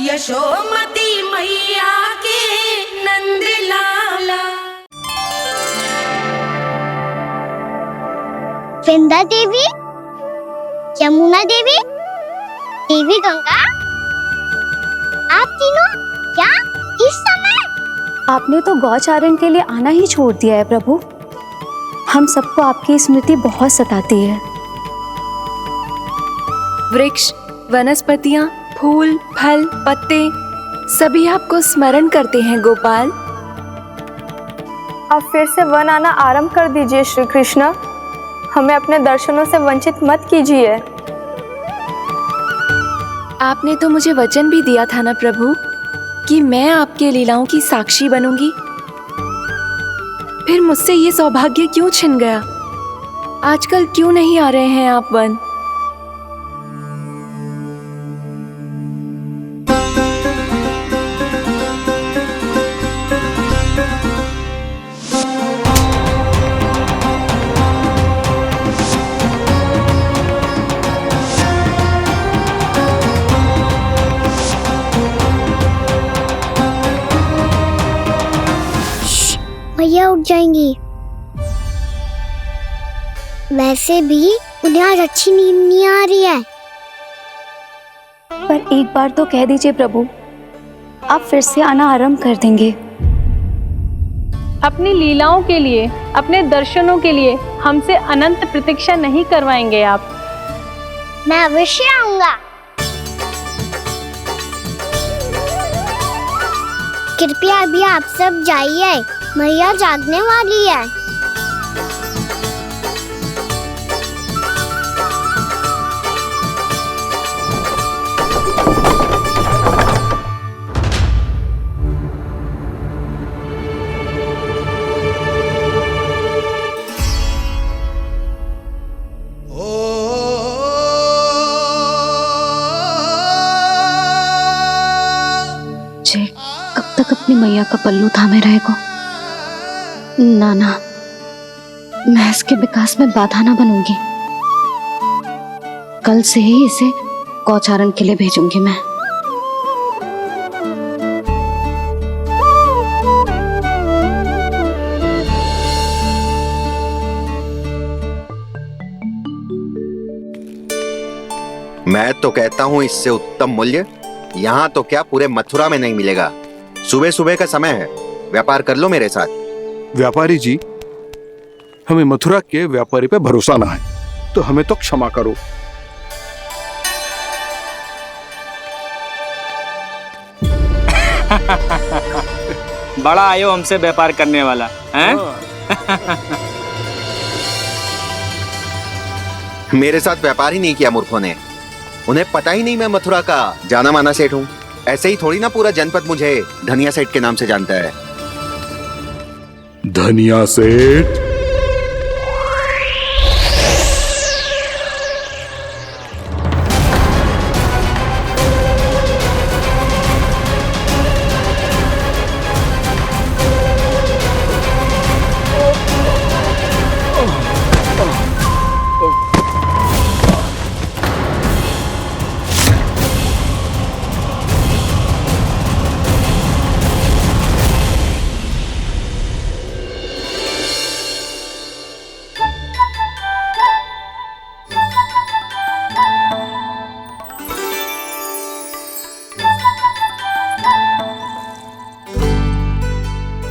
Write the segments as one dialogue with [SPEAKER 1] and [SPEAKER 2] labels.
[SPEAKER 1] यशोमती मैया के नंद लाला।
[SPEAKER 2] वृंदा देवी, यमुना देवी, देवी गंगा, आप तीनों क्या इस समय?
[SPEAKER 3] आपने तो गौचारण के लिए आना ही छोड़ दिया है प्रभु। हम सबको आपकी स्मृति बहुत सताती है। वृक्ष, वनस्पतियां, फूल, फल, पत्ते सभी आपको स्मरण करते हैं गोपाल।
[SPEAKER 4] अब फिर से वन आना आरंभ कर दीजिए श्री कृष्ण। हमें अपने दर्शनों से वंचित मत कीजिए।
[SPEAKER 3] आपने तो मुझे वचन भी दिया था ना प्रभु कि मैं आपके लीलाओं की साक्षी बनूंगी। फिर मुझसे ये सौभाग्य क्यों छिन गया? आजकल क्यों नहीं आ रहे हैं आप वन?
[SPEAKER 2] भैया उठ जाएंगी। वैसे भी उन्हें आज अच्छी नींद नहीं आ रही है।
[SPEAKER 3] पर एक बार तो कह दीजिए प्रभु, आप फिर से आना आरंभ कर देंगे।
[SPEAKER 4] अपनी लीलाओं के लिए, अपने दर्शनों के लिए हमसे अनंत प्रतीक्षा नहीं करवाएंगे आप?
[SPEAKER 2] मैं अवश्य आऊंगा। कृपया अभी आप सब जाइए, मैया जागने वाली है।
[SPEAKER 3] जय कब तक अपनी मैया का पल्लू थामे रहेगा? ना, मैं इसके विकास में बाधा ना बनूंगी। कल से ही इसे गौचारण के लिए भेजूंगी मैं।
[SPEAKER 5] मैं तो कहता हूँ इससे उत्तम मूल्य यहाँ तो क्या पूरे मथुरा में नहीं मिलेगा। सुबह सुबह का समय है, व्यापार कर लो मेरे साथ।
[SPEAKER 6] व्यापारी जी, हमें मथुरा के व्यापारी पे भरोसा ना है, तो हमें तो क्षमा करो।
[SPEAKER 7] बड़ा आयो हमसे व्यापार करने वाला हैं?
[SPEAKER 5] मेरे साथ व्यापार ही नहीं किया मूर्खों ने। उन्हें पता ही नहीं मैं मथुरा का जाना माना सेठ हूँ। ऐसे ही थोड़ी ना पूरा जनपद मुझे धनिया सेठ के नाम से जानता है।
[SPEAKER 6] धनिया सेठ?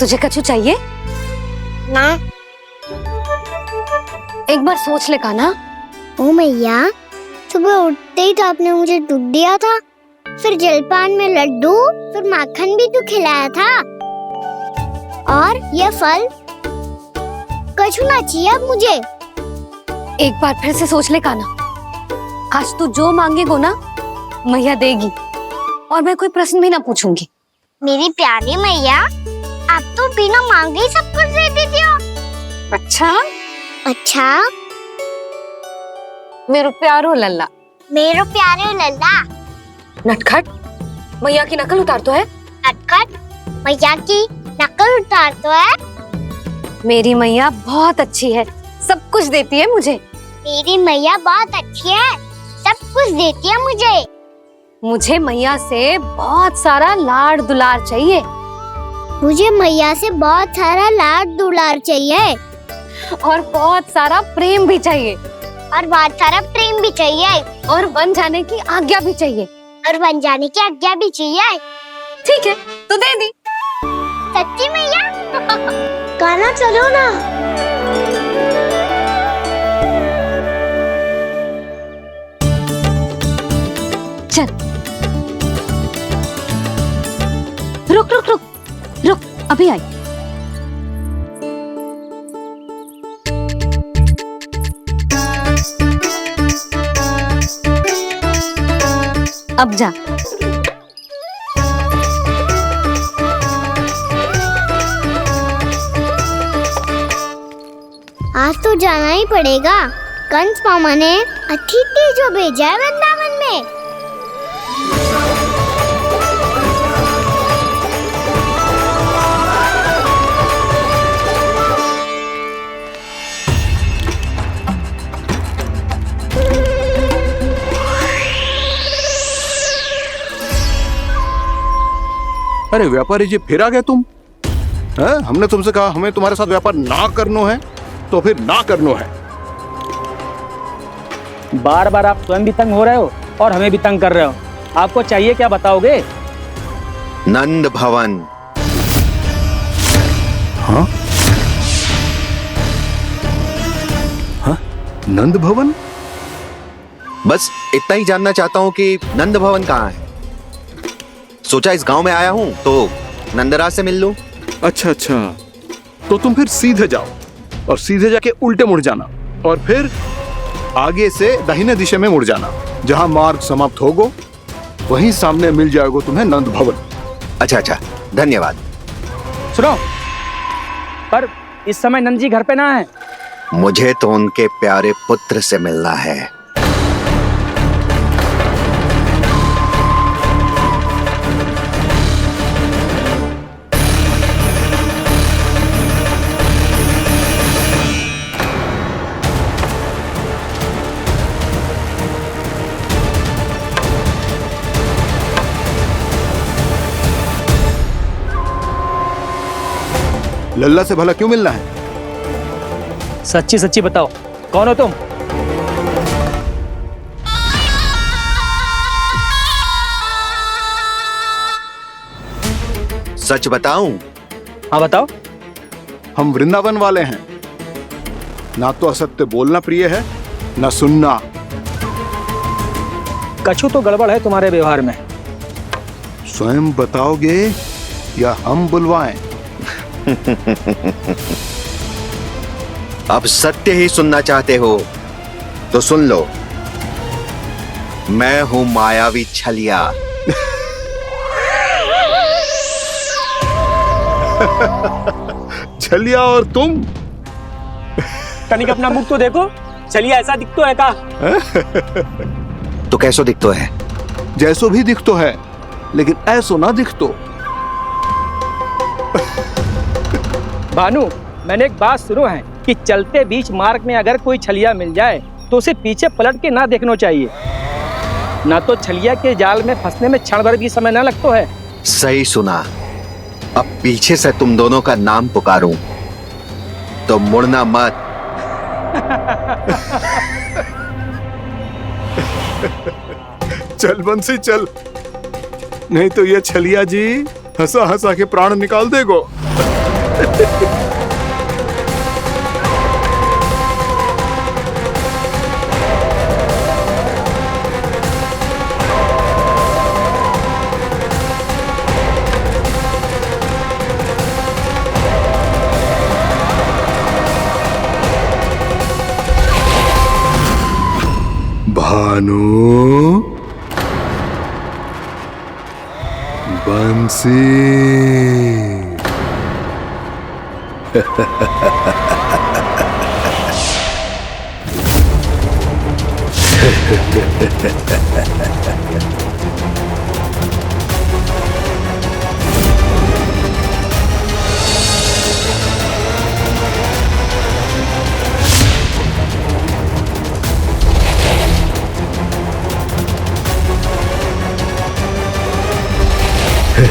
[SPEAKER 3] तुझे कछु चाहिए?
[SPEAKER 2] ना।
[SPEAKER 3] एक बार सोच ले कान्हा।
[SPEAKER 2] ओ मैया, सुबह उठते ही तो आपने मुझे दूध दिया था, फिर जलपान में लड्डू, फिर माखन भी तो खिलाया था। और ये फल कछु ना चाहिए अब मुझे।
[SPEAKER 3] एक बार फिर से सोच ले कान्हा। आज तू जो मांगेगो ना मैया देगी, और मैं कोई प्रश्न भी ना पूछूंगी।
[SPEAKER 2] मेरी प्यारी मैया, आप तो बिना मांगे ही सब कुछ दे देती हो। अच्छा
[SPEAKER 3] मेरो प्यारो लल्ला।
[SPEAKER 2] मेरो प्यारे लल्ला।
[SPEAKER 3] नटखट, मैया की नकल उतार तो है।
[SPEAKER 2] नटखट, मैया की नकल उतार तो है।
[SPEAKER 3] मेरी मैया बहुत अच्छी है, सब कुछ देती है मुझे।
[SPEAKER 2] मेरी मैया बहुत अच्छी है, सब कुछ देती है मुझे।
[SPEAKER 3] मुझे मैया से बहुत सारा लाड़ दुलार चाहिए।
[SPEAKER 2] मुझे मैया से बहुत सारा लाड दुलार चाहिए
[SPEAKER 3] और बहुत सारा प्रेम भी चाहिए।
[SPEAKER 2] और बहुत सारा प्रेम भी चाहिए
[SPEAKER 3] और बन जाने की आज्ञा भी चाहिए।
[SPEAKER 2] और बन जाने की आज्ञा भी चाहिए।
[SPEAKER 3] ठीक है, तो दे दी।
[SPEAKER 2] सच्ची मैया? गाना चलो ना।
[SPEAKER 3] चल, रुक रुक रुक रुक, अभी आई। अब जा।
[SPEAKER 2] आज तो जाना ही पड़ेगा। कंस मामा ने अतिथि जो भेजा है वृंदावन में।
[SPEAKER 6] अरे व्यापारी जी, फिर आ गए तुम? हैं? हमने तुमसे कहा हमें तुम्हारे साथ व्यापार ना करनो है, तो फिर ना करनो है।
[SPEAKER 7] बार बार आप स्वयं भी तंग हो रहे हो और हमें भी तंग कर रहे हो। आपको चाहिए क्या बताओगे?
[SPEAKER 5] नंद भवन।
[SPEAKER 6] हाँ? हाँ? नंद भवन?
[SPEAKER 5] बस इतना ही जानना चाहता हूँ कि नंद भवन कहाँ है। सोचा इस गांव में आया हूँ तो नंदराज से मिल लूं।
[SPEAKER 6] अच्छा अच्छा, तो तुम फिर सीधे जाओ और सीधे जाके उल्टे मुड़ जाना और फिर आगे से दाहिने दिशा में मुड़ जाना। जहां मार्ग समाप्त होगो वहीं सामने मिल जाएगा तुम्हें नंद भवन।
[SPEAKER 5] अच्छा अच्छा, धन्यवाद।
[SPEAKER 7] सुनो, पर इस समय नंद जी घर पे ना है।
[SPEAKER 5] मुझे तो उनके प्यारे पुत्र से मिलना है।
[SPEAKER 6] लल्ला से भला क्यों मिलना है?
[SPEAKER 7] सच्ची सच्ची बताओ, कौन हो तुम?
[SPEAKER 5] सच बताऊं?
[SPEAKER 7] हाँ बताओ।
[SPEAKER 6] हम वृंदावन वाले हैं। ना तो असत्य बोलना प्रिय है, ना सुनना।
[SPEAKER 7] कछु तो गड़बड़ है तुम्हारे व्यवहार में।
[SPEAKER 6] स्वयं बताओगे या हम बुलवाएं?
[SPEAKER 5] अब सत्य ही सुनना चाहते हो तो सुन लो। मैं हूं मायावी छलिया।
[SPEAKER 6] छलिया और तुम?
[SPEAKER 7] कनिक अपना मुख तो देखो, चलिए ऐसा दिख तो है का?
[SPEAKER 5] तो कैसो दिखतो है?
[SPEAKER 6] जैसो भी दिख तो है, लेकिन ऐसो ना दिख तो।
[SPEAKER 7] भानु, मैंने एक बात सुनो है कि चलते बीच मार्ग में अगर कोई छलिया मिल जाए तो उसे पीछे पलट के ना देखना चाहिए। ना तो छलिया के जाल में फंसने में क्षण भर भी समय ना लगता है।
[SPEAKER 5] सही सुना। अब पीछे से तुम दोनों का नाम पुकारूं तो मुड़ना मत।
[SPEAKER 6] चल बंसी चल, नहीं तो ये छलिया जी हंसा हंसा के प्राण निकाल देगो। भानु, बंसी। हाँ,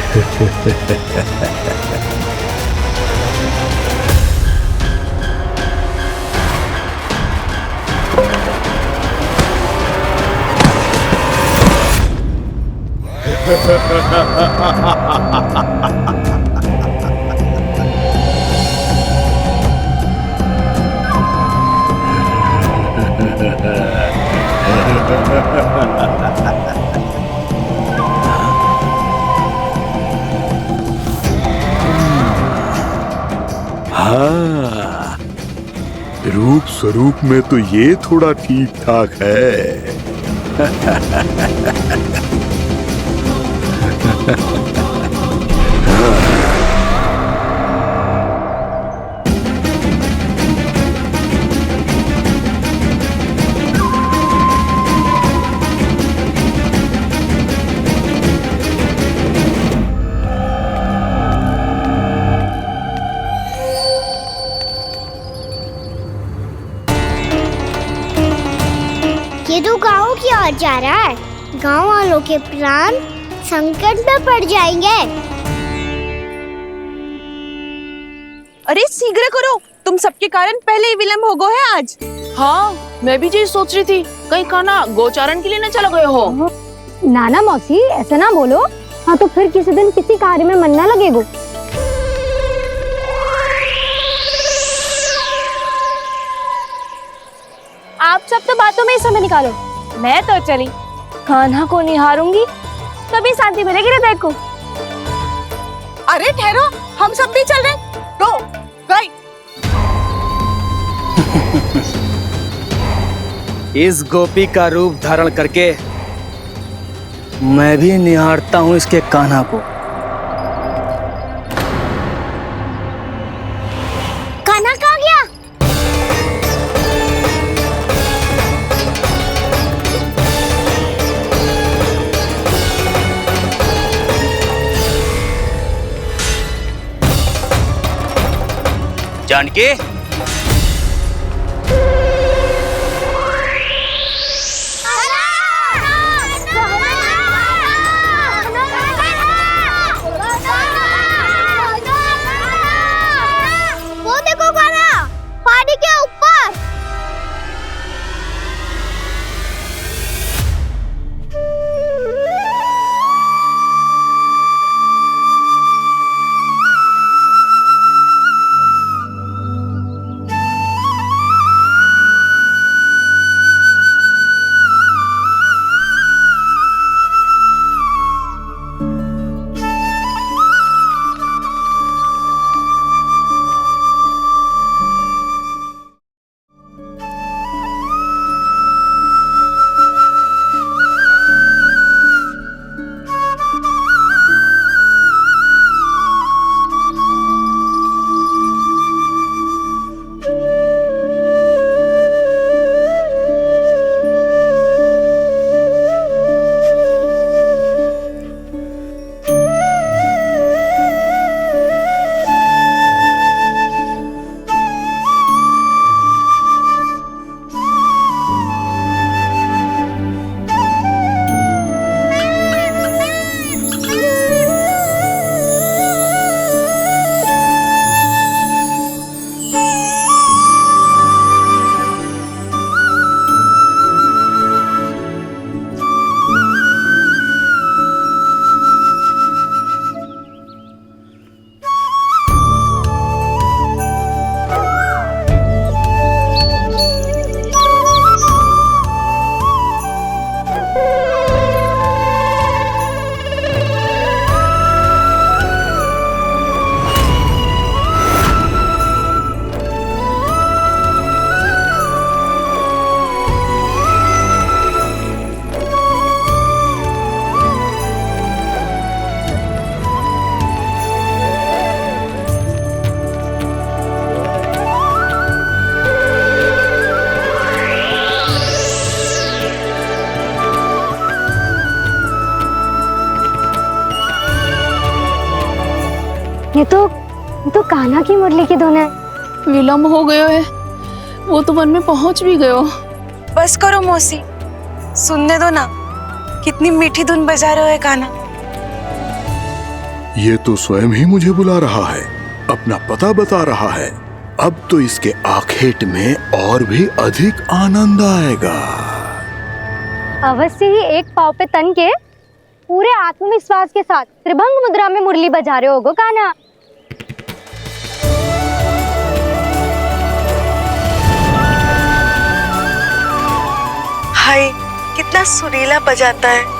[SPEAKER 6] रूप स्वरूप में तो ये थोड़ा ठीक ठाक है।
[SPEAKER 2] ये तो गाँव की ओर जा रहा है। गाँव वालों के प्राण संकट में पड़ जाएंगे।
[SPEAKER 8] अरे शीघ्र करो, तुम सबके कारण पहले ही विलंब हो गया है आज।
[SPEAKER 1] हाँ, मैं भी यही सोच रही थी, कहीं खाना गोचारण के लिए न चला गए हो।
[SPEAKER 9] नाना मौसी ऐसे ना बोलो। हाँ तो फिर किसी दिन किसी कार्य में मन ना लगेगा।
[SPEAKER 8] आप सब तो बातों में ही समय निकालो। मैं तो चली कान्हा को निहारूंगी, तभी शांति मिलेगी हृदय को। अरे ठहरो, हम सब भी चल रहे। तो गई।
[SPEAKER 7] इस गोपी का रूप धारण करके मैं भी निहारता हूँ इसके कान्हा को।
[SPEAKER 2] कान्हा कहाँ गया?
[SPEAKER 7] जानकी,
[SPEAKER 2] वो देखो कान्हा, पहाड़ी के ऊपर।
[SPEAKER 9] ये तो कान्हा की मुरली की धुन है।
[SPEAKER 1] विलंब हो गयो है, वो तो वन में पहुंच भी गयो।
[SPEAKER 8] बस करो मौसी, सुनने दो ना, कितनी मीठी धुन बजा रहे हो कान्हा।
[SPEAKER 6] ये तो स्वयं ही मुझे बुला रहा है, अपना पता बता रहा है। अब तो इसके आखेट में और भी अधिक आनंद आएगा।
[SPEAKER 9] अवश्य ही एक पाव पे तन के पूरे आत्मविश्वास के साथ त्रिभंग मुद्रा में मुरली बजा रहे होगो कान्हा।
[SPEAKER 10] हाय, कितना सुरीला बजाता है।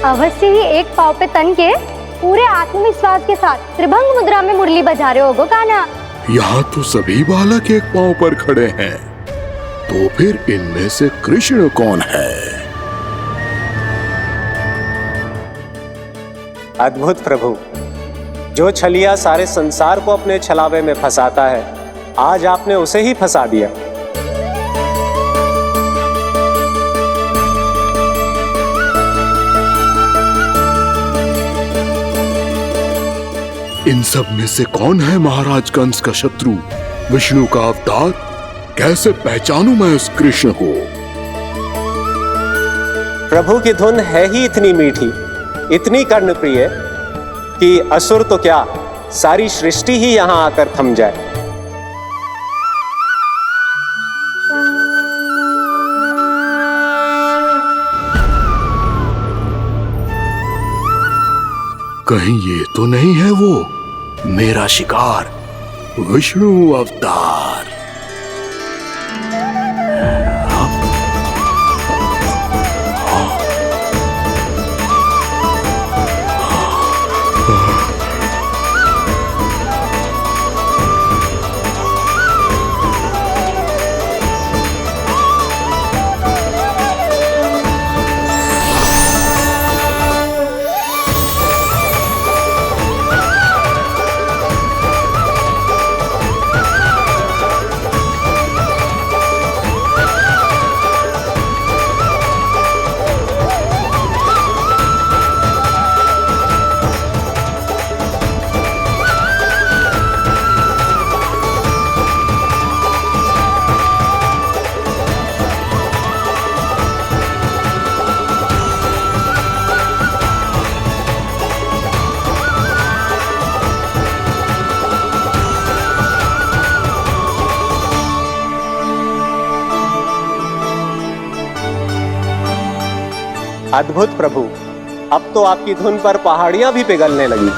[SPEAKER 9] अवश्य ही एक पाव पे तन के पूरे आत्मविश्वास के साथ त्रिभंग मुद्रा में मुरली बजा रहे होगो कान्हा।
[SPEAKER 6] यहाँ तो सभी बालक एक पांव पर खड़े हैं, तो फिर इनमें से कृष्ण कौन है?
[SPEAKER 11] अद्भुत प्रभु, जो छलिया सारे संसार को अपने छलावे में फंसाता है, आज आपने उसे ही फंसा दिया।
[SPEAKER 6] इन सब में से कौन है महाराज कंस का शत्रु, विष्णु का अवतार? कैसे पहचानूं मैं उस कृष्ण को?
[SPEAKER 11] प्रभु की धुन है ही इतनी मीठी, इतनी कर्णप्रिय कि असुर तो क्या, सारी सृष्टि ही यहां आकर थम जाए।
[SPEAKER 6] कहीं ये तो नहीं है वो मेरा शिकार, विष्णु अवतार?
[SPEAKER 11] अद्भुत प्रभु, अब तो आपकी धुन पर पहाड़ियां भी पिघलने लगी।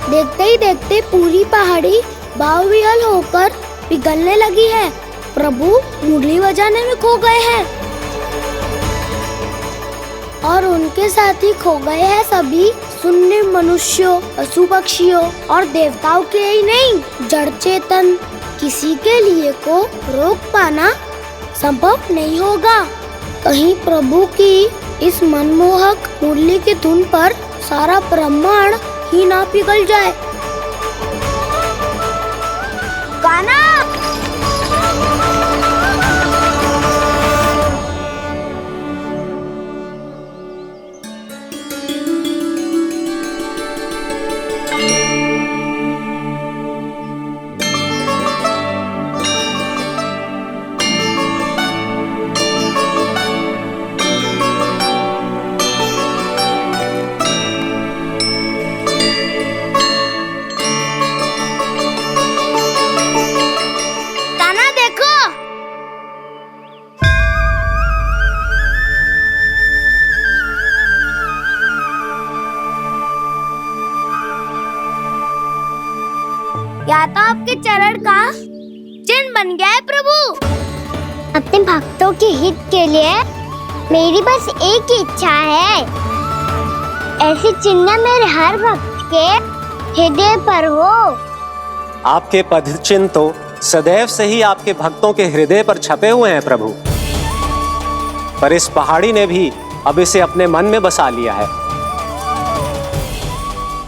[SPEAKER 2] देखते ही देखते पूरी पहाड़ी बावविहल होकर पिघलने लगी है। प्रभु मुरली बजाने में खो गए हैं और उनके साथ ही खो गए हैं सभी सुनने मनुष्यों, पशु पक्षियों और देवताओं के ही नहीं, जड़ चेतन किसी के लिए को रोक पाना संभव नहीं होगा। कहीं प्रभु की इस मनमोहक मुरली की धुन पर सारा ब्रह्मांड ही ना पिघल जाए। गाना या तो आपके चरण का चिन्ह बन गया है प्रभु। अपने भक्तों के हित के लिए मेरी बस एक ही इच्छा है, ऐसी चिन्ह मेरे हर भक्त के हृदय पर हो।
[SPEAKER 11] आपके पद चिन्ह तो सदैव से ही आपके भक्तों के हृदय पर छपे हुए हैं प्रभु, पर इस पहाड़ी ने भी अब इसे अपने मन में बसा लिया है।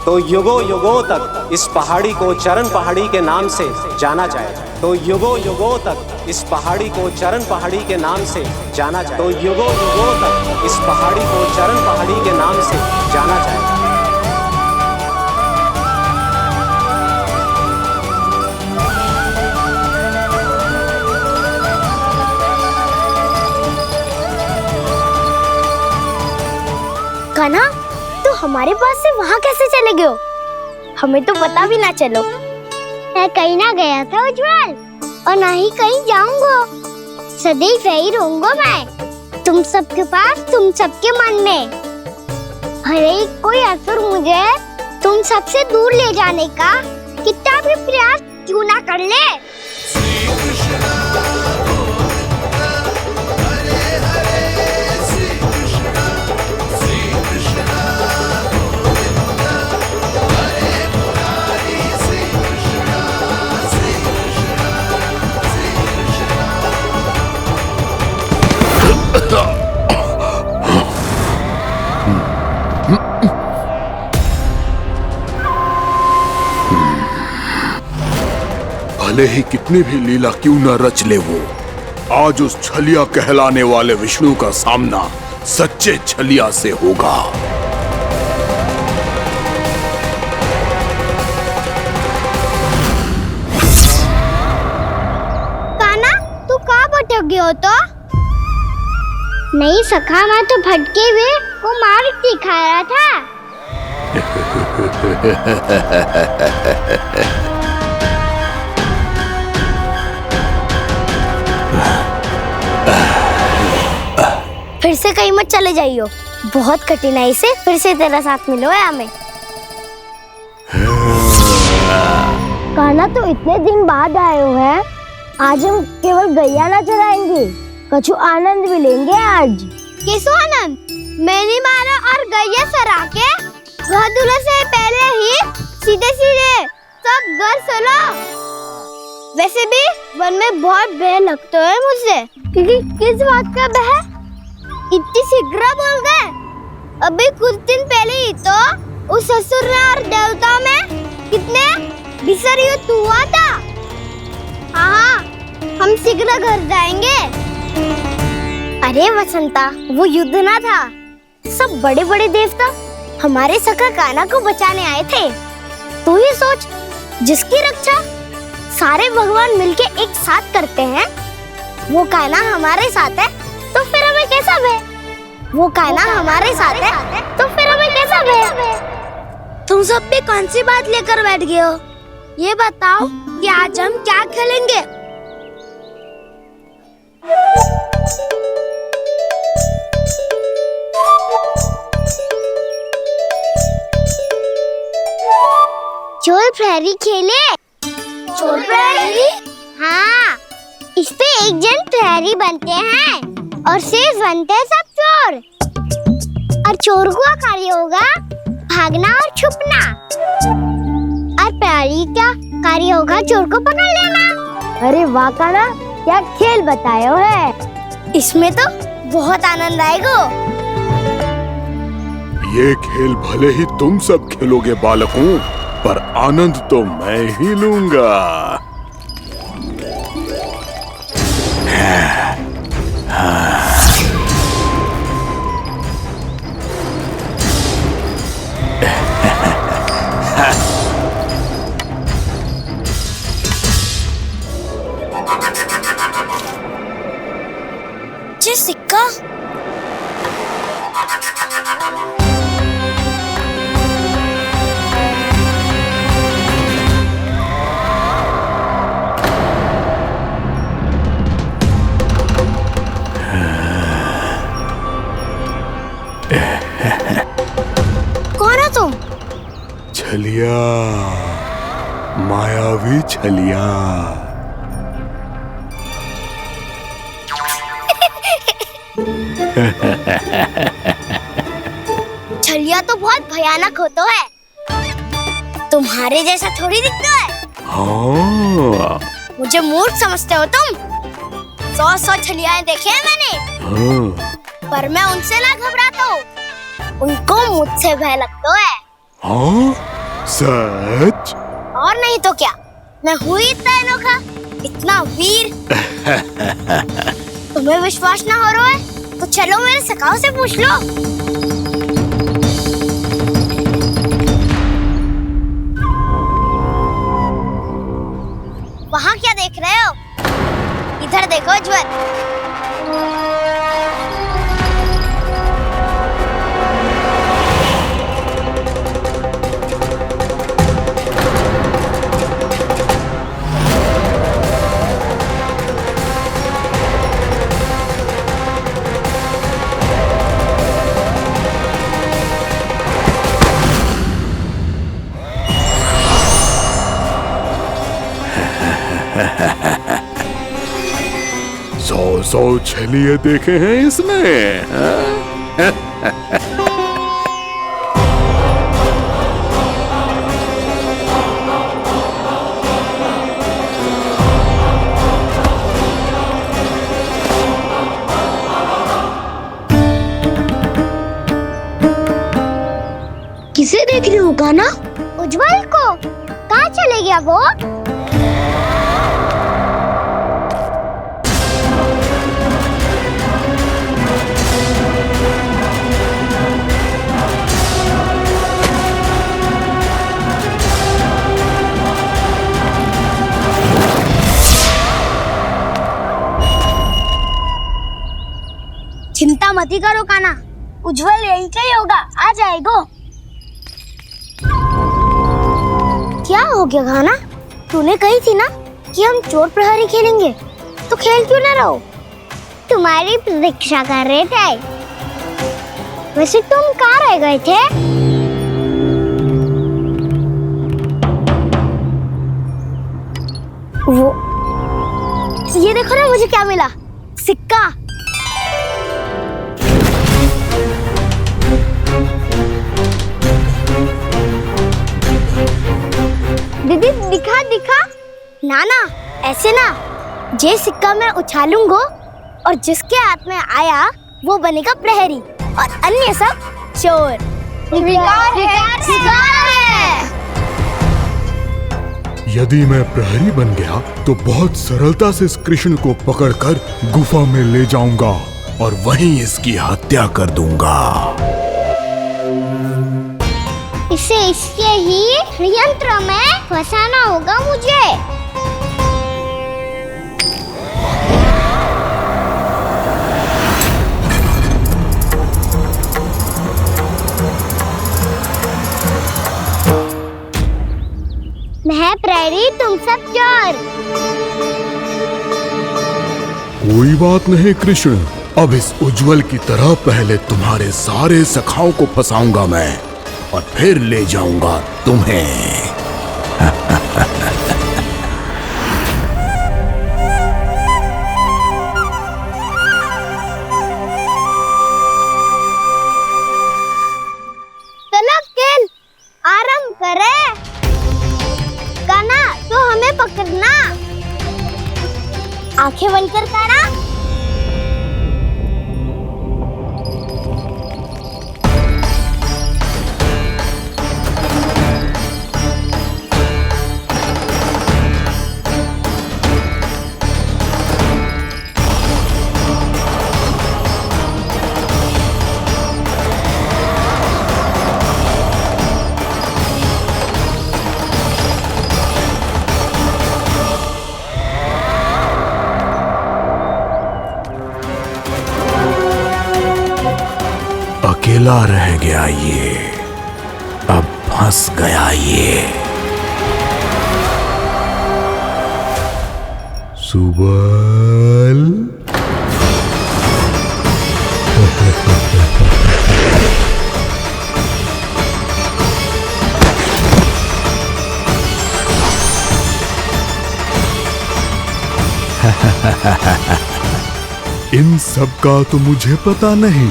[SPEAKER 11] तो युगों युगों तक इस पहाड़ी को चरण पहाड़ी के नाम से जाना जाए। तो युगों युगों तक इस पहाड़ी को चरण पहाड़ी के नाम से जाना जाए। तो युगों युगों तक इस पहाड़ी को चरण पहाड़ी के नाम से जाना जाए।
[SPEAKER 2] कान्हा, तू हमारे पास से वहाँ कैसे चले गए हो? हमें तो पता भी ना चलो। मैं कहीं ना गया था उज्जवल, और ना ही कहीं जाऊंगा। सदैव यही रहूंगा मैं, तुम सबके पास, तुम सबके मन में। हर एक कोई असुर मुझे तुम सबसे दूर ले जाने का कितना भी प्रयास क्यों ना कर ले।
[SPEAKER 6] भले ही कितनी भी लीला क्यों न रच ले वो, आज उस छलिया कहलाने वाले विष्णु का सामना सच्चे छलिया से होगा।
[SPEAKER 2] कान्हा, तू कहाँ भटक गए हो? तो नहीं सखा, मैं तो भटके हुए को मार्ग दिखा रहा था। फिर से कहीं मत चले जाइयो, बहुत कठिनाई से फिर से तेरा साथ मिलो है हमें। कान्हा, तो इतने दिन बाद आए हो हैं, आज हम केवल गैया ना चराएंगे, कछु आनंद भी लेंगे आज। किसो आनंद? मैंने मारा और गैया सरा के वह दूल्हे से पहले ही सीधे सीधे सब घर चलो। वैसे भी वन में बहुत भय लगता है मुझसे, क्योंकि किस बात का भय? इतनी शीघ्र बोल गए। अभी कुछ दिन पहले ही तो उस ससुर और देवता में कितने भीषण युद्ध हुआ था। हाँ, हम शीघ्र घर जाएंगे। अरे वसंता, वो युद्ध ना था, सब बड़े बड़े देवता हमारे सखा कान्हा को बचाने आए थे। तू ही सोच, जिसकी रक्षा सारे भगवान मिलके एक साथ करते हैं, वो कान्हा हमारे साथ है तो फिर हमें कैसा भय? वो कान्हा हमारे साथ है तो फिर हमें कैसा भय? तुम सब भी कौन सी बात लेकर बैठ गए हो? ये बताओ कि आज हम क्या खेलेंगे? चोर प्रहरी खेले। चोर प्रहरी? हाँ, इस पे एक जन प्रहरी बनते हैं और शेष बनते हैं सब चोर। और चोर का कार्य होगा भागना और छुपना, और प्रहरी का कार्य होगा चोर को पकड़ लेना। अरे वाह कान्हा, क्या खेल बताया है। इसमें तो बहुत आनंद आएगा।
[SPEAKER 6] ये खेल भले ही तुम सब खेलोगे बालकों, पर आनंद तो मैं ही लूंगा।
[SPEAKER 2] ये सिक्का कौन है तुम?
[SPEAKER 6] छलिया, मायावी छलिया।
[SPEAKER 2] छलिया तो बहुत भयानक होता है, तुम्हारे जैसा थोड़ी दिखता है।
[SPEAKER 6] हाँ।
[SPEAKER 2] मुझे मूर्ख समझते हो तुम? 100 छलियाएं देखे हैं मैंने।
[SPEAKER 6] हाँ।
[SPEAKER 2] पर मैं उनसे ना घबराता हूँ, उनको मुझसे भय लगता है।
[SPEAKER 6] हाँ? सच?
[SPEAKER 2] और नहीं तो क्या, मैं हूँ इतना अनोखा, इतना वीर। तुम्हें विश्वास ना हो रहा है तो चलो मेरे सखाओं से पूछ लो। वहाँ क्या देख रहे हो? इधर देखो ज्वर।
[SPEAKER 6] सौ छलिए देखे हैं इसने।
[SPEAKER 2] किसे देख रही हो कान्हा? उज्जवल को। कहाँ चले गया वो? चिंता मत करो कान्हा, उज्जवल यही का ही होगा, आ जाएगा। क्या हो गया कान्हा? तूने कही थी ना कि हम चोर प्रहरी खेलेंगे, तो खेल क्यों ना रहो? तुम्हारी प्रतीक्षा कर रहे थे। वैसे तुम कहाँ रह गए थे? वो ये देखो ना, मुझे क्या मिला, सिक्का। दीदी दिखा दिखा। ना ना, ऐसे ना, ये सिक्का मैं उछालूंगा और जिसके हाथ में आया वो बनेगा प्रहरी और अन्य सब चोर। स्वीकार है, स्वीकार है।
[SPEAKER 6] यदि मैं प्रहरी बन गया तो बहुत सरलता से इस कृष्ण को पकड़कर गुफा में ले जाऊंगा और वहीं इसकी हत्या कर दूंगा।
[SPEAKER 2] इसे इसके ही यंत्र में फंसाना होगा मुझे। मैं प्रहरी, तुम सब चोर।
[SPEAKER 6] कोई बात नहीं कृष्ण, अब इस उज्जवल की तरह पहले तुम्हारे सारे सखाओं को फंसाऊंगा मैं और फिर ले जाऊंगा तुम्हें।
[SPEAKER 2] चलो खेल आरंभ करें। कान्हा, तो हमें पकड़ना। आंखें बंद कर कान्हा।
[SPEAKER 6] अकेला रह गया ये, अब फंस गया ये। सुबल। इन सब का तो मुझे पता नहीं,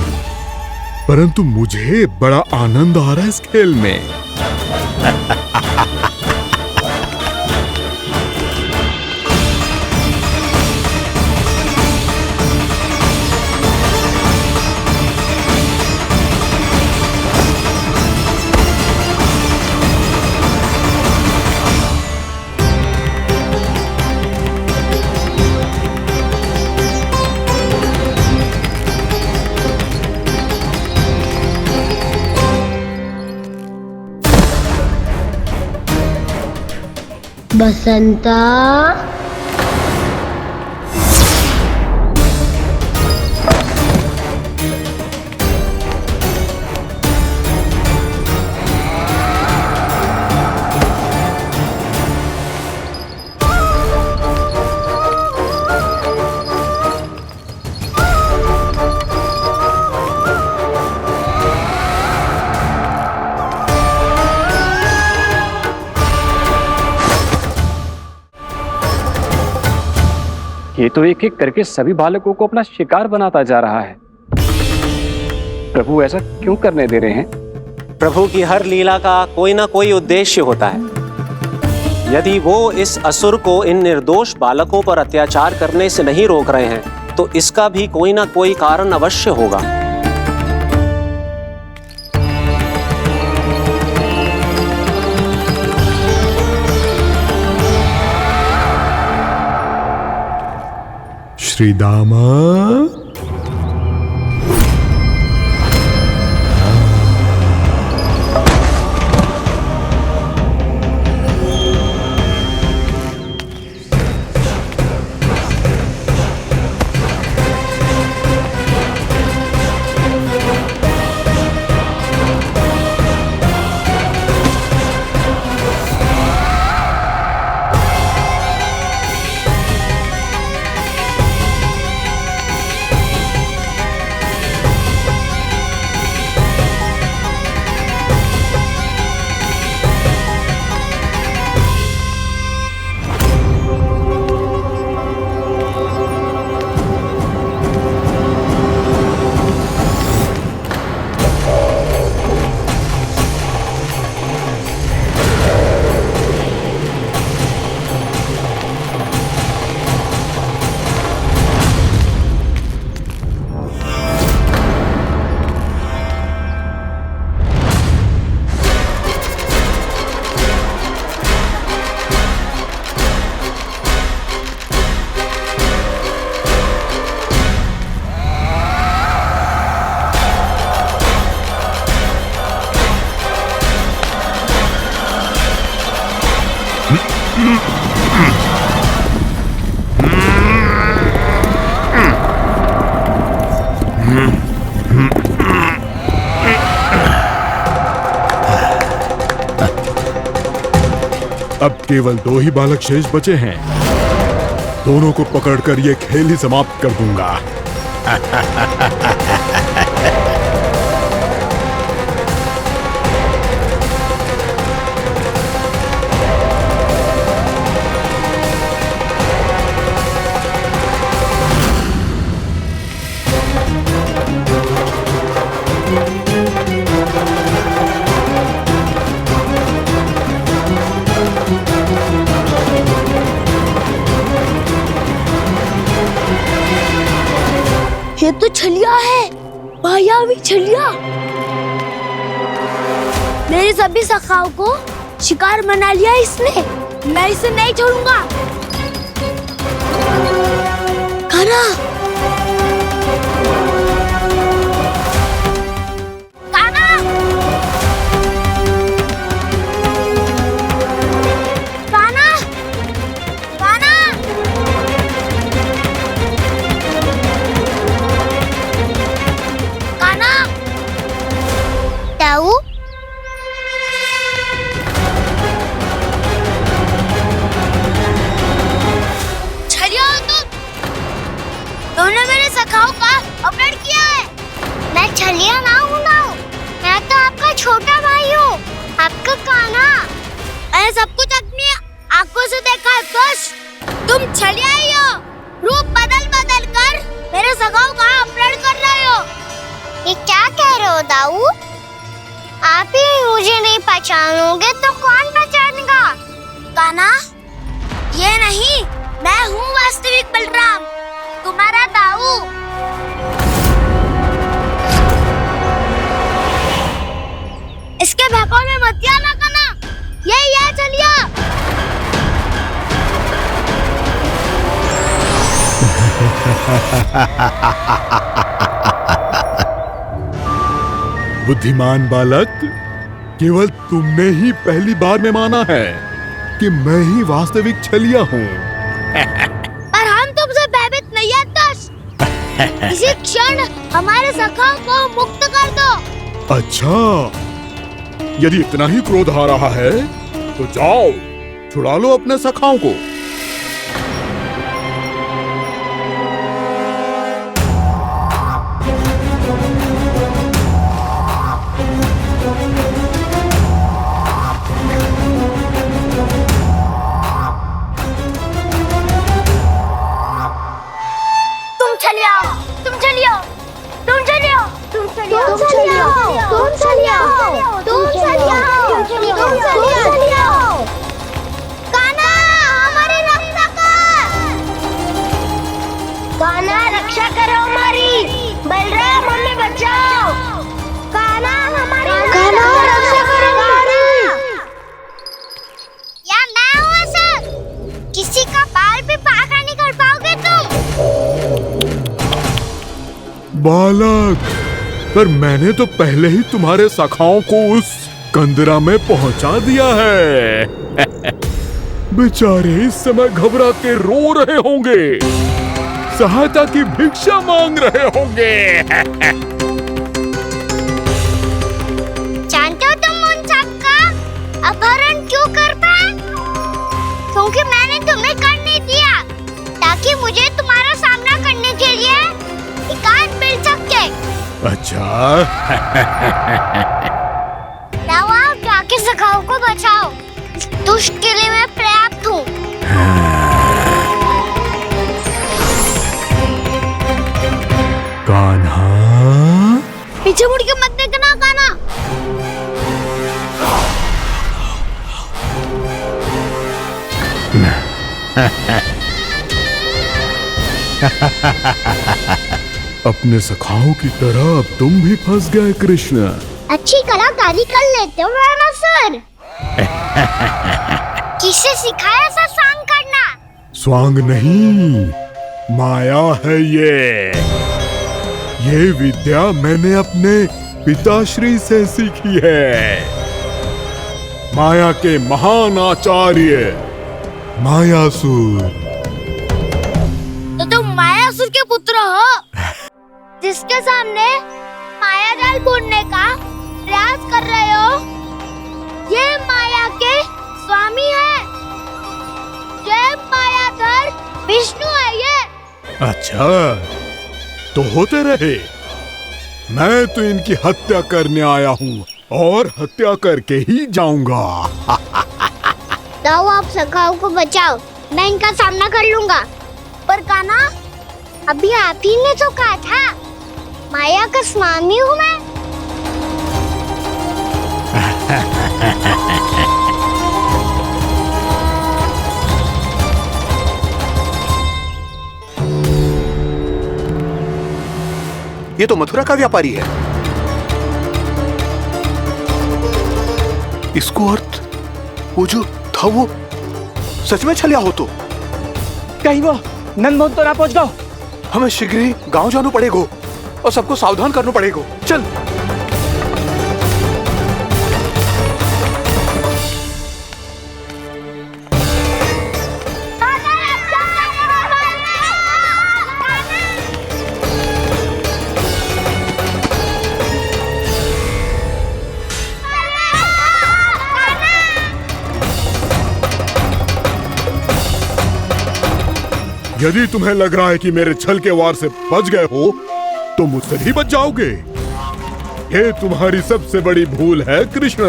[SPEAKER 6] परंतु मुझे बड़ा आनंद आ रहा है इस खेल में।
[SPEAKER 2] बसंता,
[SPEAKER 12] ये तो एक एक करके सभी बालकों को अपना शिकार बनाता जा रहा है। प्रभु ऐसा क्यों करने दे रहे हैं?
[SPEAKER 11] प्रभु की हर लीला का कोई ना कोई उद्देश्य होता है। यदि वो इस असुर को इन निर्दोष बालकों पर अत्याचार करने से नहीं रोक रहे हैं तो इसका भी कोई ना कोई कारण अवश्य होगा।
[SPEAKER 6] श्री दामा,
[SPEAKER 13] अब केवल 2 ही बालक शेष बचे हैं। दोनों को पकड़कर ये खेल ही समाप्त कर दूंगा।
[SPEAKER 2] ये तो छलिया है, मायावी छलिया। मेरे सभी सखाओं को शिकार बना लिया इसने। मैं इसे नहीं छोड़ूंगा। कान्हा, कान्हा, कान्हा, कान्हा। ताऊ, छलिया हो तुमने मेरे सखाओं का अपहरण किया है। मैं छलिया ना हूँ मैं तो आपका छोटा भाई हूँ, आपका कान्हा। मैंने सब कुछ अपनी आंखों से देखा है। बस तुम छलिया ही हो। रूप बदल बदल कर मेरे सखाओं का अपहरण कर रहे हो। ये क्या कह रहे हो दाऊ? आप ही मुझे नहीं पहचानोगे तो कौन पहचानेगा? कान्हा, ये नहीं, मैं हूँ वास्तविक बलराम, तुम्हारा दाऊ। इसके बहकावे में मत आना कान्हा, ये चलिए।
[SPEAKER 13] बुद्धिमान बालक, केवल तुमने ही पहली बार में माना है कि मैं ही वास्तविक छलिया हूँ।
[SPEAKER 2] पर हम तुमसे भयभीत नहीं है दस। इसी क्षण हमारे सखाओं को मुक्त कर दो।
[SPEAKER 13] अच्छा, यदि इतना ही क्रोध आ रहा है तो जाओ, छुड़ा लो अपने सखाओं को।
[SPEAKER 2] रक्षा करो हमारी। बलराम, हमें बचाओ। कान्हा, हमारी रक्षा करो हमारी। या मैं हूँ ऐसा? किसी का बाल भी बांका नहीं कर पाओगे तुम।
[SPEAKER 13] बालक, पर मैंने तो पहले ही तुम्हारे सखाओं को उस कंदरा में पहुंचा दिया है। बेचारे इस समय घबरा के रो रहे होंगे, सहायता की भिक्षा मांग रहे होंगे।
[SPEAKER 2] जानते हो तुम उन सबका अपहरण क्यों कर पाए? क्योंकि मैंने तुम्हें कर नहीं दिया, ताकि मुझे तुम्हारा सामना करने के लिए एकांत मिल सके।
[SPEAKER 13] अच्छा।
[SPEAKER 2] जाओ, आप जाके सखाओं को बचाओ। इस दुष्ट के लिए मैं पर्याप्त हूँ।
[SPEAKER 13] कान्हा,
[SPEAKER 2] पीछे मुड़ के मत देखना कान्हा।
[SPEAKER 13] अपने सखाओं की तरह अब तुम भी फंस गए कृष्ण।
[SPEAKER 2] अच्छी कलाकारी कर लेते हो सर। किसे सिखाया ऐसा स्वांग करना?
[SPEAKER 13] स्वांग नहीं, माया है ये विद्या मैंने अपने पिताश्री से सीखी है। माया के महान आचार्य मायासुर।
[SPEAKER 2] तो तुम मायासुर के पुत्र हो, जिसके सामने माया जाल बुनने का प्रयास कर रहे हो। ये माया के स्वामी है, ये मायाधर विष्णु है ये।
[SPEAKER 13] अच्छा, तो होते रहे। मैं तो इनकी हत्या करने आया हूँ और हत्या करके ही जाऊंगा।
[SPEAKER 2] जाओ, आप सखाओ को बचाओ, मैं इनका सामना कर लूंगा। पर कान्हा, अभी आप ही ने तो कहा था माया का स्वामी हूँ मैं।
[SPEAKER 6] ये तो मथुरा का व्यापारी है। इसको अर्थ वो जो था वो सच में छलिया हो तो
[SPEAKER 7] कहीं वो नंदमोहन तो ना पहुंच गओ।
[SPEAKER 6] हमें शीघ्र ही गांव जाना पड़ेगा और सबको सावधान करना पड़ेगा। चल।
[SPEAKER 13] यदि तुम्हें लग रहा है कि मेरे छल के वार से बच गए हो, तो मुझसे भी बच जाओगे। ये तुम्हारी सबसे बड़ी भूल है कृष्ण।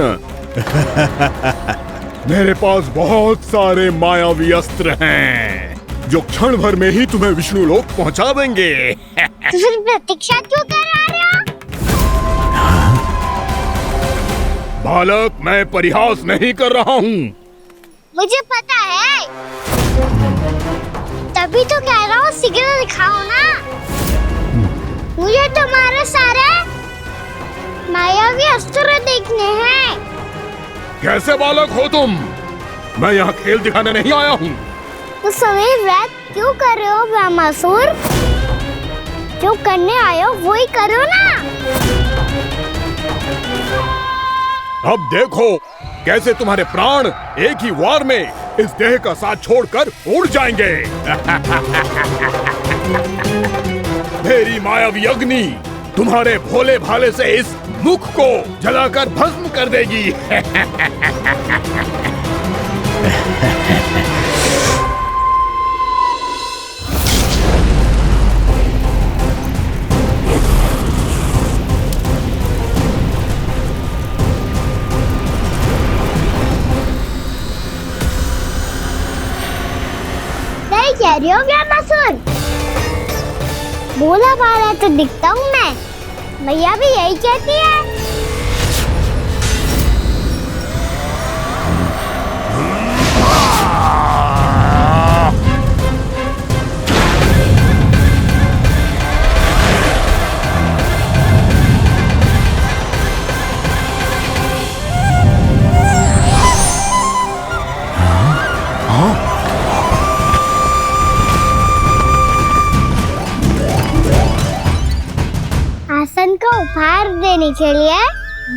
[SPEAKER 13] मेरे पास बहुत सारे मायावी अस्त्र हैं, जो क्षण भर में ही तुम्हें विष्णु लोक पहुंचा देंगे।
[SPEAKER 2] तो फिर प्रतीक्षा क्यों कर रहे हो?
[SPEAKER 13] बालक, मैं परिहास नहीं कर रहा हूँ।
[SPEAKER 2] मुझे पता है, तभी तो कह रहा हूँ शीघ्र दिखाओ ना। मुझे तुम्हारे सारे मायावी अस्त्र देखने हैं।
[SPEAKER 13] कैसे बालक हो तुम? मैं यहाँ खेल दिखाने नहीं आया हूँ।
[SPEAKER 2] तो समय व्यर्थ क्यों कर रहे हो ब्रह्मासुर? जो करने आए हो वही करो ना।
[SPEAKER 13] अब देखो कैसे तुम्हारे प्राण एक ही वार में इस देह का साथ छोड़कर उड़ जाएंगे। मेरी मायावी अग्नि तुम्हारे भोले भाले से इस मुख को जलाकर भस्म कर देगी।
[SPEAKER 2] कह रही हो ब्रह्मासुर? बोला बाला तो दिखता हूँ मैं। मैया भी यही कहती है। आसन को उपहार देने के लिए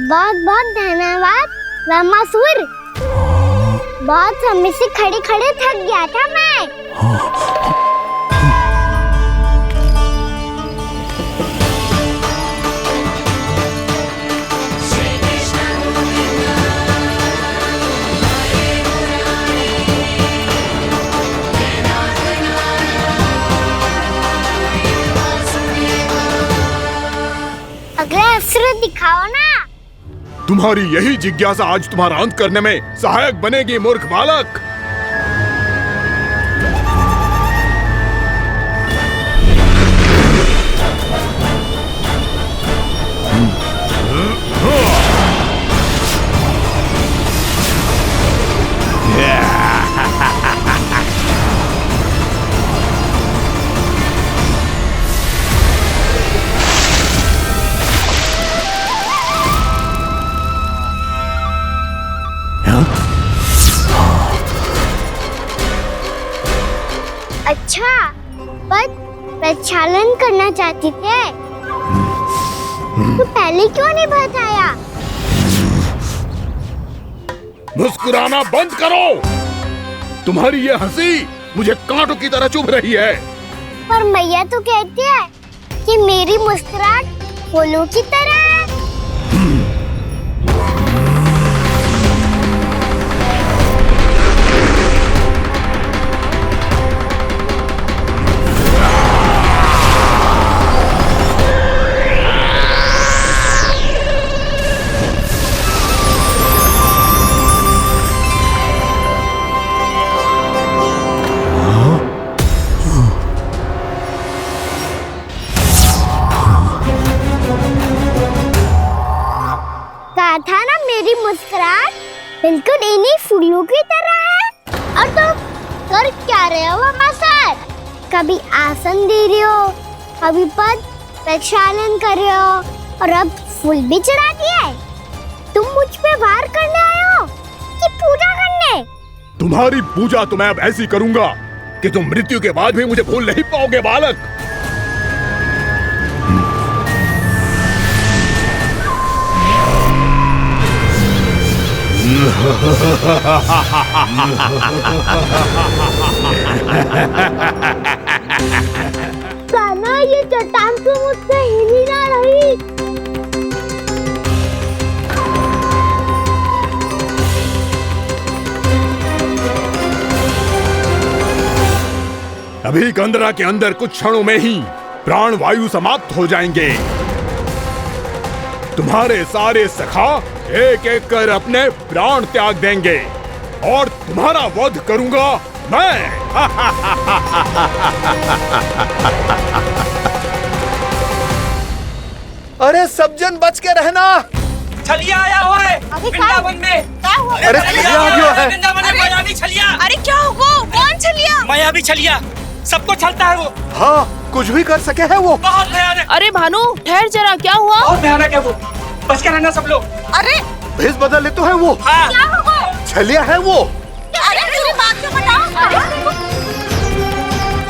[SPEAKER 2] बहुत बहुत धन्यवाद ब्रह्मासुर। बहुत समय से खड़े खड़े थक गया था मैं। अगला अस्त्र दिखाओ ना।
[SPEAKER 13] तुम्हारी यही जिज्ञासा आज तुम्हारा अंत करने में सहायक बनेगी मूर्ख बालक।
[SPEAKER 2] अच्छा, पर प्रक्षालन करना चाहती थे तो पहले क्यों नहीं बताया?
[SPEAKER 13] मुस्कुराना बंद करो। तुम्हारी ये हंसी मुझे कांटों की तरह चुभ रही है।
[SPEAKER 2] पर मैया तो कहती है कि मेरी मुस्कुराहट फूलों की तरह है। कहा था ना मेरी मुस्कुराहट बिल्कुल इन्हीं फूलों की तरह है। और तुम कर क्या रहे हो वहाँ सर? कभी आसन दे रहे हो, कभी पद प्रक्षालन कर रहे हो और अब फूल भी चढ़ा दिए। तुम मुझ पे वार करने आए हो कि पूजा करने?
[SPEAKER 13] तुम्हारी पूजा तो मैं अब ऐसी करूंगा कि तुम मृत्यु के बाद भी मुझे भूल नहीं पाओगे बालक।
[SPEAKER 2] कान्हा, ये चट्टान तो मुझसे हिल ही ना रही।
[SPEAKER 13] अभी कंदरा के अंदर कुछ क्षणों में ही प्राण वायु समाप्त हो जाएंगे। तुम्हारे सारे सखा एक एक कर अपने प्राण त्याग देंगे और तुम्हारा वध करूंगा मैं।
[SPEAKER 6] अरे सब जन बच के रहना।
[SPEAKER 7] छलिया आया हुआ है वृंदावन में।
[SPEAKER 6] अरे छलिया आ गया है
[SPEAKER 7] वृंदावन में मायावी छलिया।
[SPEAKER 8] अरे क्या होगा? कौन छलिया?
[SPEAKER 7] मायावी छलिया, सबको छलता है वो।
[SPEAKER 6] हाँ, कुछ भी कर सके है वो।
[SPEAKER 7] बहुत भयानक।
[SPEAKER 1] अरे भानु ठहर जरा, क्या हुआ?
[SPEAKER 7] बहुत भयानक है वो, बच के रहना सब लोग।
[SPEAKER 8] अरे
[SPEAKER 6] भेष बदल ले तो है वो।
[SPEAKER 7] हाँ।
[SPEAKER 8] क्या होगा?
[SPEAKER 6] छलिया है वो।
[SPEAKER 8] अरे मेरी बात तो बताओ।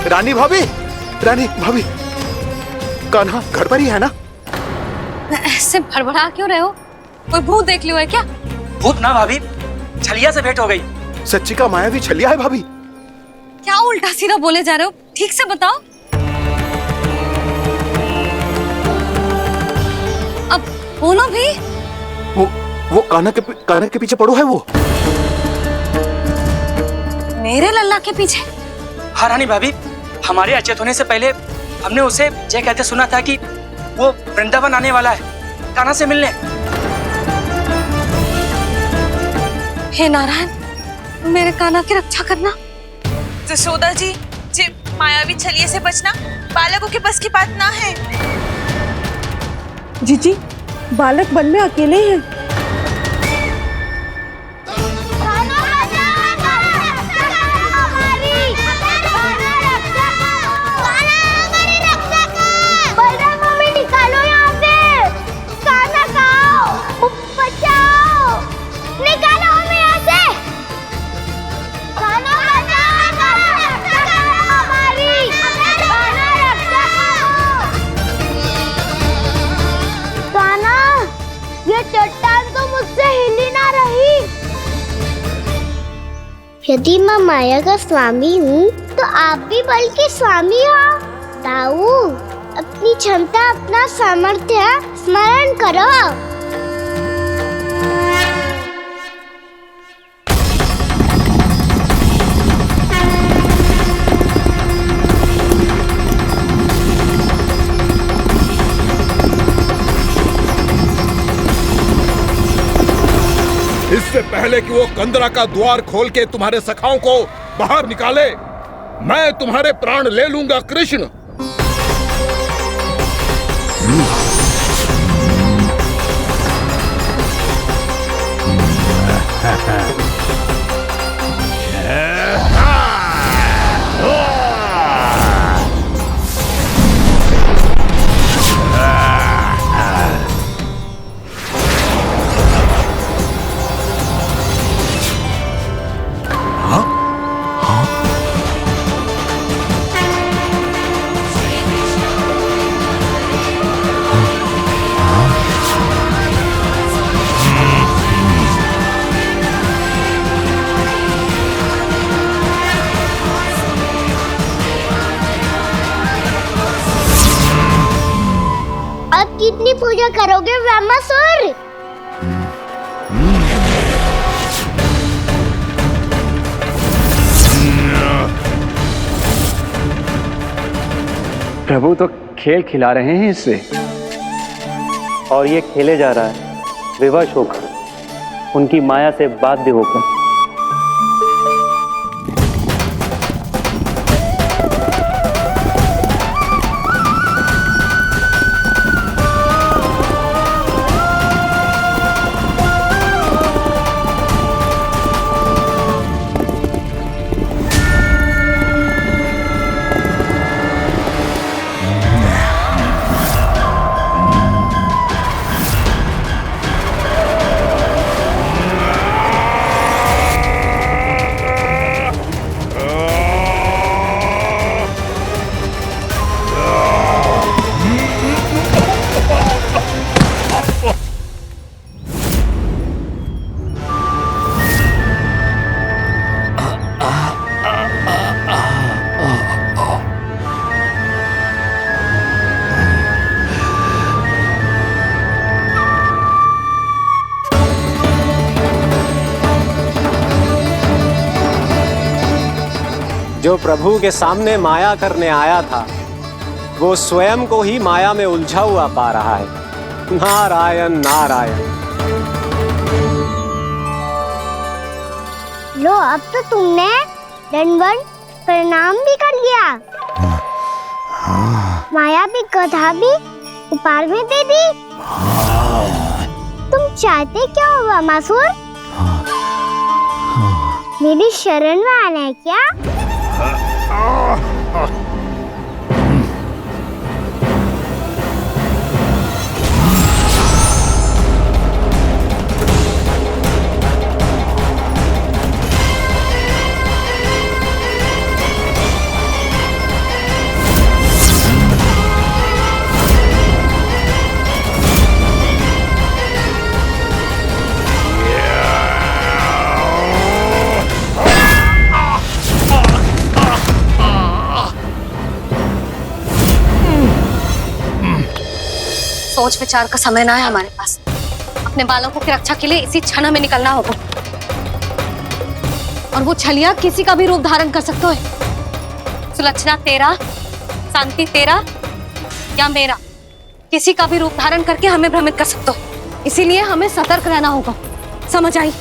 [SPEAKER 6] रानी भाभी, रानी भाभी, कान्हा घर पर ही है ना?
[SPEAKER 9] ऐसे भड़बड़ा क्यों रहे हो? कोई भूत देख लियो है क्या?
[SPEAKER 7] भूत ना भाभी, छलिया से भेंट हो गई।
[SPEAKER 6] सच्ची का मायावी छलिया है भाभी।
[SPEAKER 9] क्या उल्टा सीधा बोले जा रहे हो? ठीक से बताओ। अब बोलो भी।
[SPEAKER 6] वो कान्हा के पीछे पड़ो है वो।
[SPEAKER 9] मेरे लल्ला के पीछे?
[SPEAKER 7] हाँ रानी भाभी, हमारे अचेत होने से पहले हमने उसे ये कहते सुना था कि वो वृंदावन आने वाला है कान्हा से मिलने।
[SPEAKER 9] हे नारायण, मेरे कान्हा की रक्षा करना।
[SPEAKER 8] जसोदा जी, मायावी छलिए से बचना बालकों के बस की बात ना है।
[SPEAKER 10] जीजी, बालक वन में अकेले हैं।
[SPEAKER 2] चट्टान तो मुझसे हिल ही ना रही। यदि मैं माया का स्वामी हूँ तो आप भी बल के स्वामी हो। ताऊ, अपनी क्षमता, अपना सामर्थ्य स्मरण करो।
[SPEAKER 13] इससे पहले कि वो कंदरा का द्वार खोल के तुम्हारे सखाओं को बाहर निकाले, मैं तुम्हारे प्राण ले लूंगा कृष्ण।
[SPEAKER 2] पूजा करोगे ब्रह्मासुर?
[SPEAKER 12] प्रभु तो खेल खिला रहे हैं इससे, और ये खेले जा रहा है विवश होकर, उनकी माया से बाध्य होकर।
[SPEAKER 11] जो प्रभु के सामने माया करने आया था, वो स्वयं को ही माया में उलझा हुआ पा रहा है। नारायण नारायण।
[SPEAKER 2] लो, अब तो तुमने दंडवत प्रणाम भी कर लिया, माया भी कथा भी उपहार में दे दी। तुम चाहते क्या हो ब्रह्मासुर? मेरी शरण में आना है क्या?
[SPEAKER 3] सोच विचार का समय ना है हमारे पास। अपने बालकों की रक्षा के लिए इसी क्षण हमें निकलना होगा। और वो छलिया किसी का भी रूप धारण कर सकते है। सुलक्षणा तेरा, शांति तेरा या मेरा, किसी का भी रूप धारण करके हमें भ्रमित कर सकते हो। इसीलिए हमें सतर्क रहना होगा। समझ आई?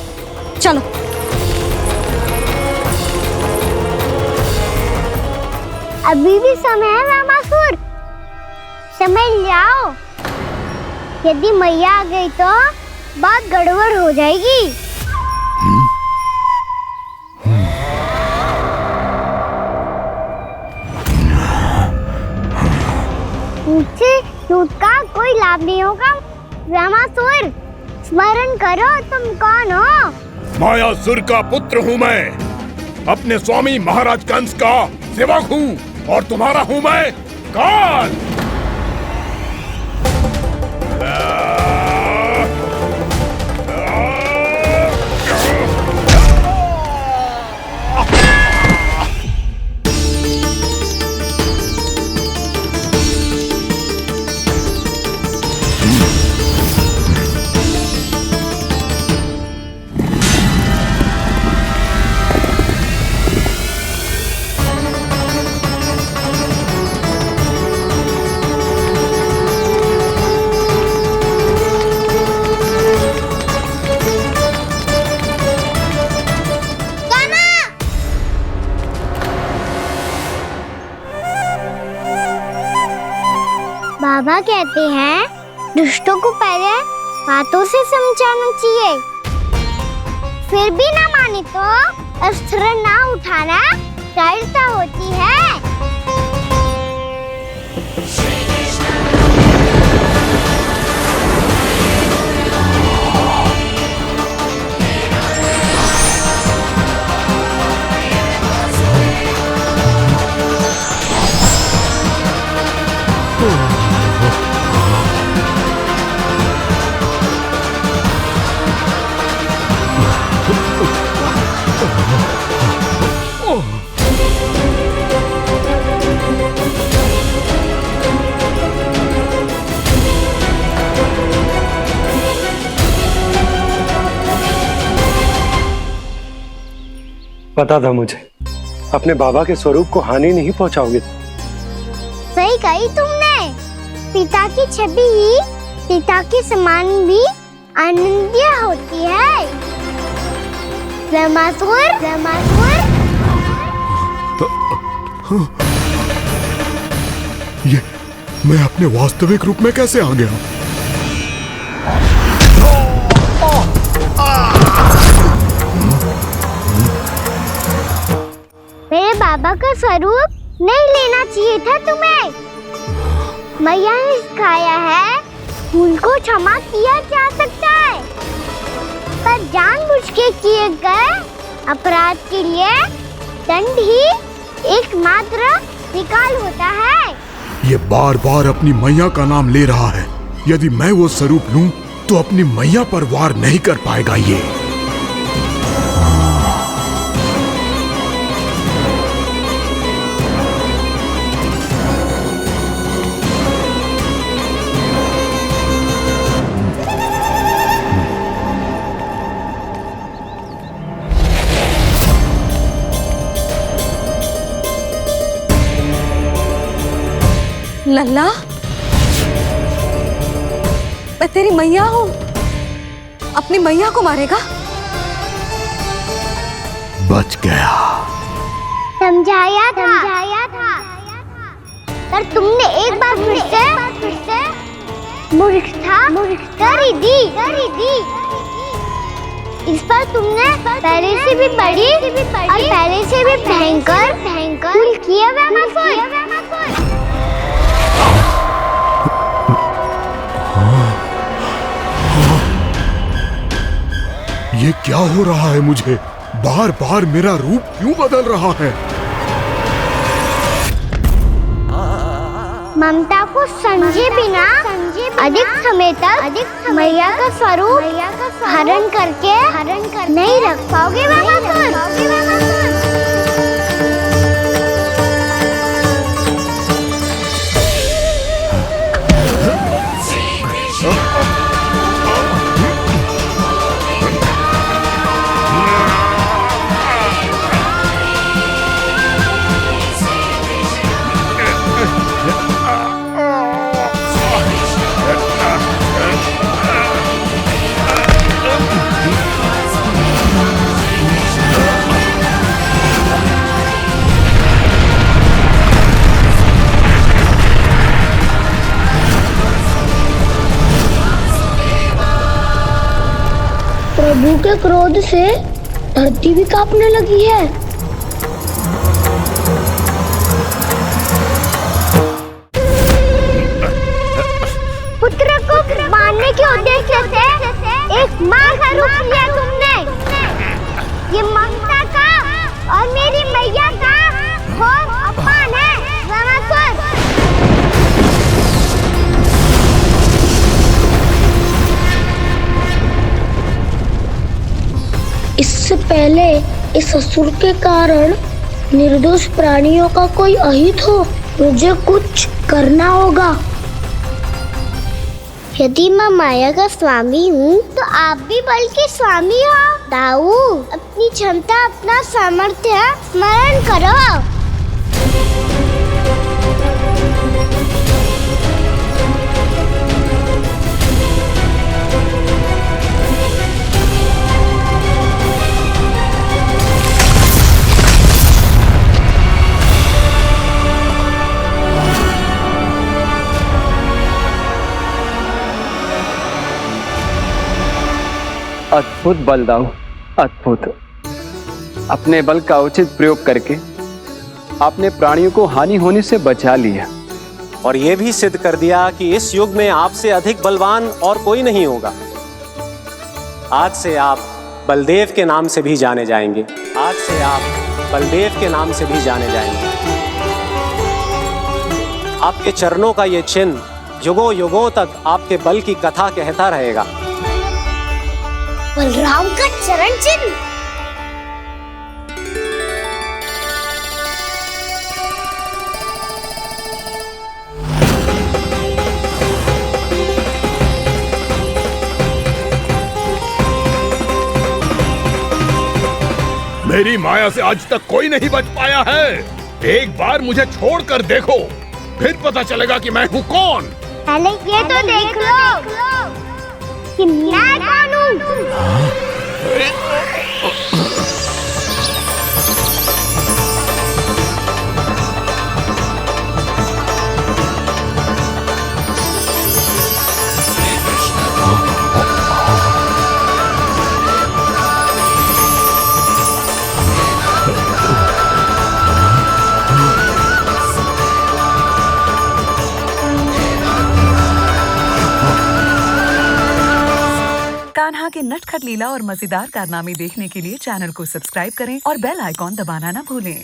[SPEAKER 3] चलो।
[SPEAKER 2] अभी भी समय है ब्रह्मासुर, समझ जाओ। यदि मैया आ गई तो बात गड़बड़ हो जाएगी। मुझसे झूठ का कोई लाभ नहीं होगा। ब्रह्मासुर, स्मरण करो तुम कौन हो?
[SPEAKER 13] मायासुर का पुत्र हूँ मैं, अपने स्वामी महाराज कंस का सेवक हूँ, और तुम्हारा हूँ मैं काल।
[SPEAKER 2] बाबा कहते हैं दुष्टों को पहले बातों से समझाना चाहिए, फिर भी ना माने तो अस्त्र ना उठाना दृढ़ता होती है।
[SPEAKER 12] पता था मुझे अपने बाबा के स्वरूप को हानि नहीं पहुंचाओगे।
[SPEAKER 2] सही कही तुमने। पिता की छवि ही पिता के समान भी आनंदीय होती है। ब्रह्मासुर, ब्रह्मासुर।
[SPEAKER 13] ये मैं अपने वास्तविक रूप में कैसे आ गया?
[SPEAKER 2] मेरे बाबा का स्वरूप नहीं लेना चाहिए था तुम्हें। मैया ने सिखाया है भूल को क्षमा किया जा सकता है, पर जानबूझ के किए गए अपराध के लिए दंड ही एकमात्र विकल्प होता है।
[SPEAKER 13] ये बार बार अपनी मैया का नाम ले रहा है। यदि मैं वो स्वरूप लूं तो अपनी मैया पर वार नहीं कर पाएगा ये।
[SPEAKER 3] लल्ला, मैं तेरी मैया हूँ, अपनी मैया को मारेगा?
[SPEAKER 13] बच गया।
[SPEAKER 2] समझाया था, पर तुमने एक बार फिर से मूर्खता कर ही दी। इस पर तुमने पहले से भी बड़ी और पहले से भी भयंकर भूल किया ब्रह्मासुर।
[SPEAKER 13] ये क्या हो रहा है मुझे? बार बार मेरा रूप क्यों बदल रहा है?
[SPEAKER 2] ममता को समझे बिना अधिक समय तक मैया का स्वरूप हरण करके नहीं रख पाओगे ब्रह्मासुर। प्रभु के क्रोध से धरती भी कांपने लगी है। पुत्र को मारने के उद्देश्य से एक मां का रूप लिया तुमने। ये ममता का और मेरी मैया का घोर अपमान है ब्रह्मासुर। इससे पहले इस असुर के कारण निर्दोष प्राणियों का कोई अहित हो, मुझे कुछ करना होगा। यदि मैं माया का स्वामी हूँ तो आप भी बल के स्वामी हो। दाऊ, अपनी क्षमता, अपना सामर्थ्य स्मरण करो।
[SPEAKER 12] अद्भुत बलदाऊ, अद्भुत। अपने बल का उचित प्रयोग करके आपने प्राणियों को हानि होने से बचा लिया
[SPEAKER 11] और ये भी सिद्ध कर दिया कि इस युग में आपसे अधिक बलवान और कोई नहीं होगा। आज से आप बलदेव के नाम से भी जाने जाएंगे। आज से आप बलदेव के नाम से भी जाने जाएंगे। आपके चरणों का ये चिन्ह युगों युगों तक आपके बल की कथा कहता रहेगा।
[SPEAKER 2] बलराम का चरण चिन्ह।
[SPEAKER 13] मेरी माया से आज तक कोई नहीं बच पाया है। एक बार मुझे छोड़कर देखो, फिर पता चलेगा कि मैं हूँ कौन।
[SPEAKER 2] पहले ये तो देख लो कि मैं कौन हूँ।
[SPEAKER 14] कान्हा के नटखट लीला और मजेदार कारनामे देखने के लिए चैनल को सब्सक्राइब करें और बेल आइकॉन दबाना न भूलें।